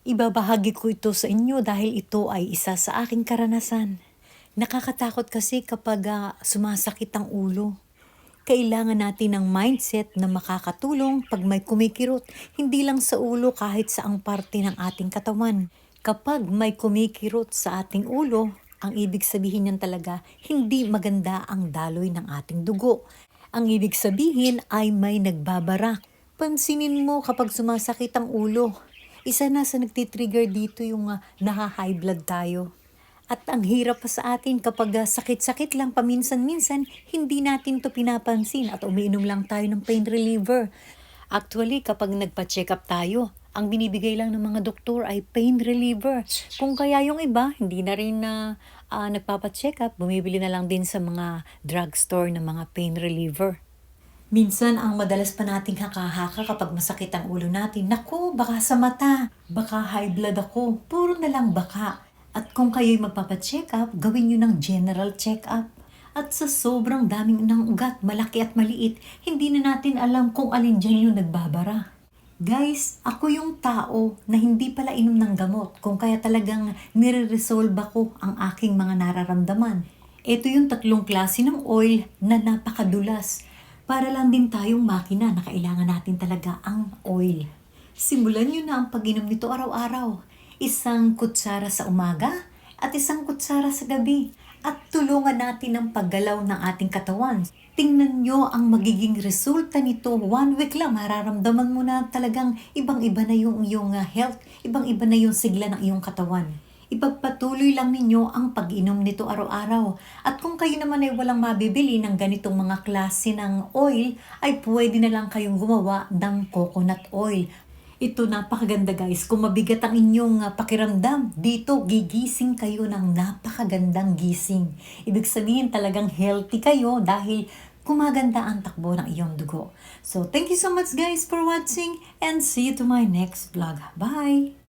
Ibabahagi ko ito sa inyo dahil ito ay isa sa aking karanasan. Nakakatakot kasi kapag sumasakit ang ulo. Kailangan natin ng mindset na makakatulong pag may kumikirot, hindi lang sa ulo kahit saang parte ng ating katawan. Kapag may kumikirot sa ating ulo, ang ibig sabihin niyan talaga, hindi maganda ang daloy ng ating dugo. Ang ibig sabihin ay may nagbabarak. Pansinin mo kapag sumasakit ang ulo, isa na sa nagtitrigger dito yung naha-high blood tayo. At ang hirap pa sa atin kapag sakit-sakit lang paminsan-minsan, hindi natin to pinapansin at umiinom lang tayo ng pain reliever. Actually, kapag nagpa-check up tayo, ang binibigay lang ng mga doktor ay pain reliever. Kung kaya yung iba, hindi na rin nagpapa-check up, bumibili na lang din sa mga drugstore ng mga pain reliever. Minsan, ang madalas pa nating haka-haka kapag masakit ang ulo natin, naku, baka sa mata, baka high blood ako, puro na lang baka. At kung kayo'y magpapacheck up, gawin nyo ng general check up. At sa sobrang daming ng ugat, malaki at maliit, hindi na natin alam kung alin dyan yung nagbabara. Guys, ako yung tao na hindi pala inom ng gamot, kung kaya talagang nire-resolve ako ang aking mga nararamdaman. Ito yung 3 klase ng oil na napakadulas. Para lang din tayong makina na kailangan natin talaga ang oil. Simulan nyo na ang pag-inom nito araw-araw. 1 kutsara sa umaga at 1 kutsara sa gabi. At tulungan natin ang paggalaw ng ating katawan. Tingnan nyo ang magiging resulta nito. 1 week lang, mararamdaman mo na talagang ibang-iba na yung iyong health. Ibang-iba na yung sigla ng iyong katawan. Ipagpatuloy lang ninyo ang pag-inom nito araw-araw. At kung kayo naman ay walang mabibili ng ganitong mga klase ng oil, ay pwede na lang kayong gumawa ng coconut oil. Ito napakaganda guys. Kung mabigat ang inyong pakiramdam, dito gigising kayo ng napakagandang gising. Ibig sabihin talagang healthy kayo dahil kumaganda ang takbo ng iyong dugo. So thank you so much guys for watching and see you to my next vlog. Bye!